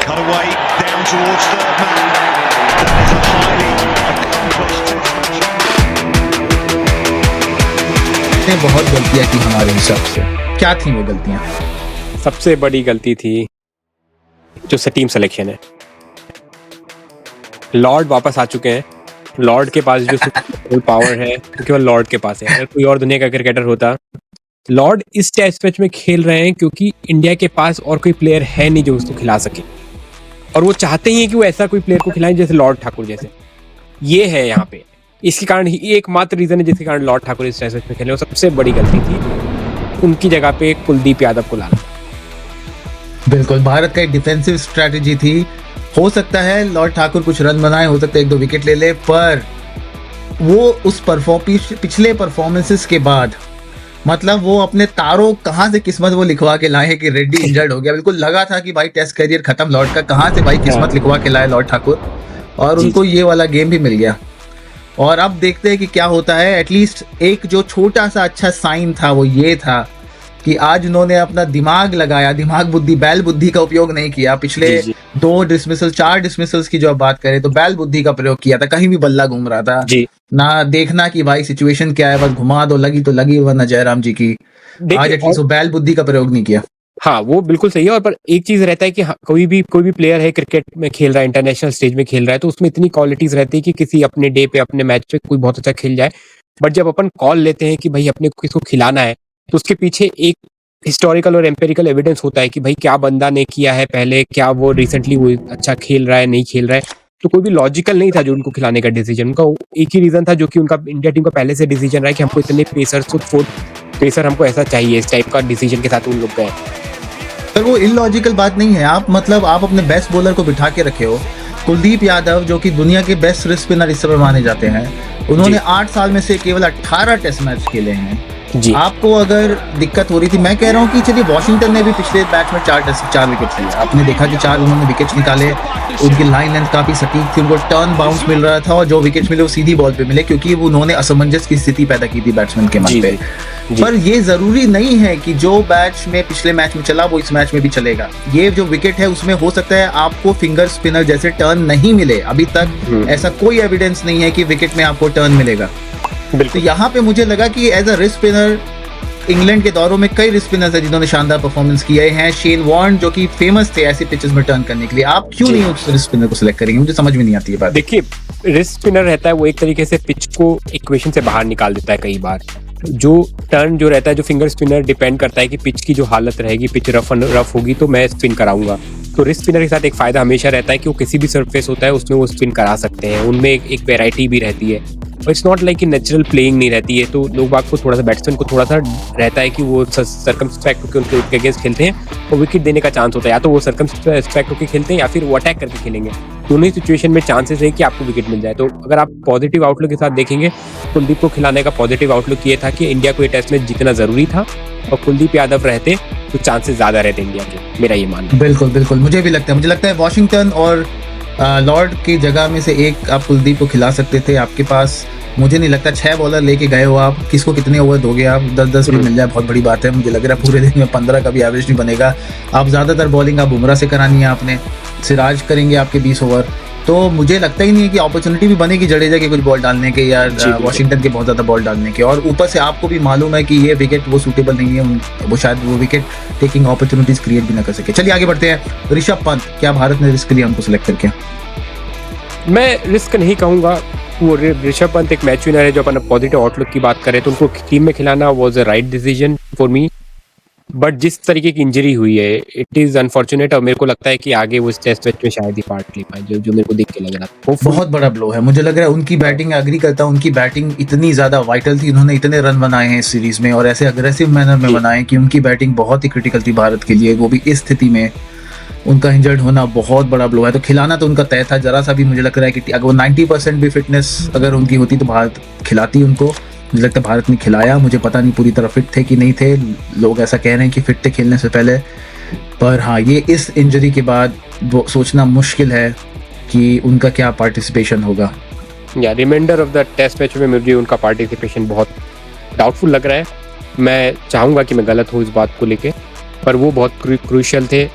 cut away down towards third man. That is a highly accomplished test match. ने बहुत गलतियां की हमारे हिसाब से। क्या थी वो गलतियां? सबसे बड़ी गलती थी जो टीम सिलेक्शन है। लॉर्ड वापस आ चुके हैं। लॉर्ड के पास जो सुपर पावर है वो केवल लॉर्ड के पास है। अगर कोई और दुनिया का क्रिकेटर होता, लॉर्ड इस टेस्ट मैच में खेल रहे हैं क्योंकि इंडिया के पास और कोई प्लेयर है नहीं जो उसको खिला सके, और वो चाहते ही हैं कि वो ऐसा कोई प्लेयर को खिलाएं जैसे लॉर्ड ठाकुर जैसे। ये है यहाँ पे, इसके कारण ही एकमात्र रीजन है जिसके कारण लॉर्ड ठाकुर इस टेस्ट मैच में खेले। वो सबसे बड़ी गलती थी उनकी जगह पे कुलदीप यादव को लाना। बिल्कुल, भारत का एक डिफेंसिव स्ट्रैटेजी थी। हो सकता है लॉर्ड ठाकुर कुछ रन बनाए, हो सकता है 1-2 विकेट ले ले, पर वो उस पिछले परफॉर्मेंसेस के बाद मतलब वो अपने तारों कहाँ से किस्मत वो लिखवा के लाए कि रेड्डी इंजर्ड हो गया। बिल्कुल लगा था कि भाई टेस्ट करियर खत्म लॉर्ड का, कहाँ से भाई किस्मत लिखवा के लाए लॉर्ड ठाकुर, और उनको ये वाला गेम भी मिल गया। और अब देखते हैं कि क्या होता है। एटलीस्ट एक जो छोटा सा अच्छा साइन था वो ये था कि आज उन्होंने अपना दिमाग लगाया, दिमाग बुद्धि बैल बुद्धि का उपयोग नहीं किया। पिछले 4 डिसमिसल्स की जो आप बात करें तो बैल बुद्धि का प्रयोग किया था। कहीं भी बल्ला घूम रहा था ना, देखना कि भाई सिचुएशन क्या है, बस घुमा दो, लगी तो लगी, वरना जयराम जी की। आज एटलीस्ट वो बैल बुद्धि का प्रयोग नहीं किया। हाँ, वो बिल्कुल सही है। और पर एक चीज रहता है कि कोई भी प्लेयर है क्रिकेट में खेल रहा है, इंटरनेशनल स्टेज में खेल रहा है, तो उसमें इतनी क्वालिटीज रहती है कि किसी अपने डे पे अपने मैच पे कोई बहुत अच्छा खेल जाए, बट जब अपन कॉल लेते हैं कि भाई अपने किसको खिलाना है तो उसके पीछे एक हिस्टोरिकल और एम्पेरिकल एविडेंस होता है कि भाई क्या बंदा ने किया है पहले, क्या वो रिसेंटली वो अच्छा खेल रहा है नहीं खेल रहा है। तो कोई भी लॉजिकल नहीं था जो उनको खिलाने का डिसीजन। उनका एक ही रीजन था जो कि उनका इंडिया टीम का पहले से डिसीजन रहा है कि हमको इतने पेसर हमको ऐसा चाहिए, इस टाइप का डिसीजन के साथ उन लोग गए। पर वो इलॉजिकल बात नहीं है। आप अपने बेस्ट बॉलर को बिठा के रखे हो। कुलदीप यादव जो कि दुनिया के बेस्ट रिस्ट स्पिनर इस समय माने जाते हैं, उन्होंने 8 साल में से केवल 18 टेस्ट मैच खेले हैं। आपको अगर दिक्कत हो रही थी, मैं कह रहा हूँ कि चलिए वॉशिंगटन ने भी पिछले मैच में 4 विकेट लिए। आपने देखा कि 4 उन्होंने विकेट निकाले, उनकी लाइन लेंथ काफी सटीक थी, उनको टर्न बाउंस मिल रहा था, और जो विकेट मिले वो सीधी बॉल पे मिले क्योंकि वो उन्होंने असमंजस की स्थिति पैदा की थी बैट्समैन के मन पे। पर ये जरूरी नहीं है कि जो बैच में पिछले मैच में चला वो इस मैच में भी चलेगा। ये जो विकेट है उसमें हो सकता है आपको फिंगर स्पिनर जैसे टर्न नहीं मिले। अभी तक ऐसा कोई एविडेंस नहीं है कि विकेट में आपको टर्न मिलेगा। तो यहाँ पे मुझे लगा कि as a wrist spinner, England के दौरों में कई रिस्ट स्पिनर्स हैं जिन्होंने शानदार परफॉर्मेंस किए हैं। शेन वॉर्न जो कि फेमस थे ऐसे पिचेस में टर्न करने के लिए, आप क्यों नहीं उस रिस्ट स्पिनर को सिलेक्ट करेंगे? मुझे समझ में नहीं आती है बात। देखिए, रिस्ट स्पिनर रहता है वो एक तरीके से पिच को इक्वेशन से बाहर निकाल देता है कई बार। जो टर्न जो रहता है, जो फिंगर स्पिनर डिपेंड करता है कि पिच की जो हालत रहेगी, पिच रफ होगी तो मैं स्पिन कराऊंगा। तो रिस्ट स्पिनर के साथ एक फायदा हमेशा रहता है कि वो किसी भी सरफेस होता है उसमें वो स्पिन करा सकते हैं। उनमें एक वैरायटी भी रहती है, और इट्स नॉट लाइक कि नेचुरल प्लेइंग नहीं रहती है। तो लोग बाग को थोड़ा सा, बैट्समैन को थोड़ा सा रहता है कि वो सर्कमस्पेक्ट होकर उनके अगेंस्ट खेलते हैं और विकेट देने का चांस होता है। या तो वो सर्कमस्पेक्ट होकर खेलते हैं या फिर वो अटैक करके खेलेंगे। दोनों ही सिचुएशन में चांसेस है कि आपको विकेट मिल जाए। तो अगर आप पॉजिटिव आउटलुक के साथ देखेंगे, कुलदीप को खिलाने का पॉजिटिव आउटलुक ये था कि इंडिया को ये टेस्ट मैच जीतना जरूरी था, और कुलदीप यादव रहते तो चांसेस ज्यादा रहते इंडिया के। मेरा ये मानना। बिल्कुल मुझे भी लगता है। मुझे लगता है वॉशिंगटन और लॉर्ड की जगह में से एक आप कुलदीप को खिला सकते थे। आपके पास मुझे नहीं लगता 6 बॉलर लेके गए हो आप, किसको कितने ओवर दोगे आप? 10 भी मिल जाए बहुत बड़ी बात है। मुझे लग रहा है पूरे दिन में 15 का भी एवरेज नहीं बनेगा। आप ज्यादातर बॉलिंग आप बुमराह से करानी है, आपने सिराज करेंगे आपके 20 ओवर। तो मुझे लगता ही नहीं है कि अपॉर्चुनिटी भी बनेगी जडेजा के कुछ बॉल डालने के या वॉशिंगटन के बहुत ज्यादा बॉल डालने के। और ऊपर से आपको भी मालूम है कि ये विकेट वो सूटेबल नहीं है, वो शायद वो विकेट टेकिंग अपॉर्चुनिटीज क्रिएट भी ना कर सके। चलिए आगे बढ़ते हैं। ऋषभ पंत, क्या भारत ने रिस्क लिया उनको सिलेक्ट करके? मैं रिस्क नहीं कहूंगा। वो ऋषभ पंत एक मैच विनर है। जो अपन पॉजिटिव आउटलुक की बात करें तो उनको टीम में खिलाना was a right decision for me. But जिस तरीके की इंजरी हुई है, इट इज अनफॉर्चुनेट, और मेरे को लगता है कि आगे वो इस टेस्ट मैच में शायद ही पार्ट ले पाए, जो मेरे को देख के लग रहा था। बहुत बड़ा ब्लो है। मुझे लग रहा है उनकी बैटिंग, एग्री करता हूं, उनकी बैटिंग इतनी ज्यादा वाइटल थी, उन्होंने इतने रन बनाए हैं इस सीरीज में और ऐसे अग्रेसिव मैनर में बनाए कि उनकी बैटिंग बहुत ही क्रिटिकल थी भारत के लिए, वो भी इस स्थिति में। उनका इंजर्ड होना बहुत बड़ा ब्लो है। तो खिलाना तो उनका तय था। जरा सा भी मुझे लग रहा है कि अगर वो 90% भी फिटनेस अगर उनकी होती तो भारत खिलाती उनको। मुझे लगता है भारत ने खिलाया। मुझे पता नहीं पूरी तरह फिट थे कि नहीं थे, लोग ऐसा कह रहे हैं कि फिट थे खेलने से पहले। पर हाँ, ये इस इंजरी के बाद सोचना मुश्किल है कि उनका क्या पार्टिसिपेशन होगा। या reminder of the test match में मुझे उनका पार्टिसिपेशन बहुत डाउटफुल लग रहा है। मैं चाहूँगा कि मैं गलत हूँ इस बात को लेके, पर वो बहुत क्रूशियल थे।